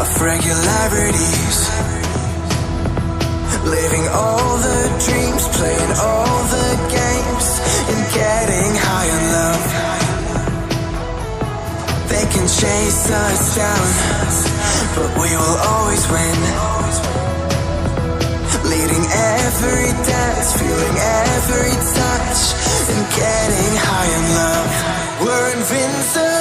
of regularities, living all the dreams, playing all the games, and getting high in love. They can chase us down, but we will always win. Leading every dance, feeling every touch, and getting high in love. We're invincible.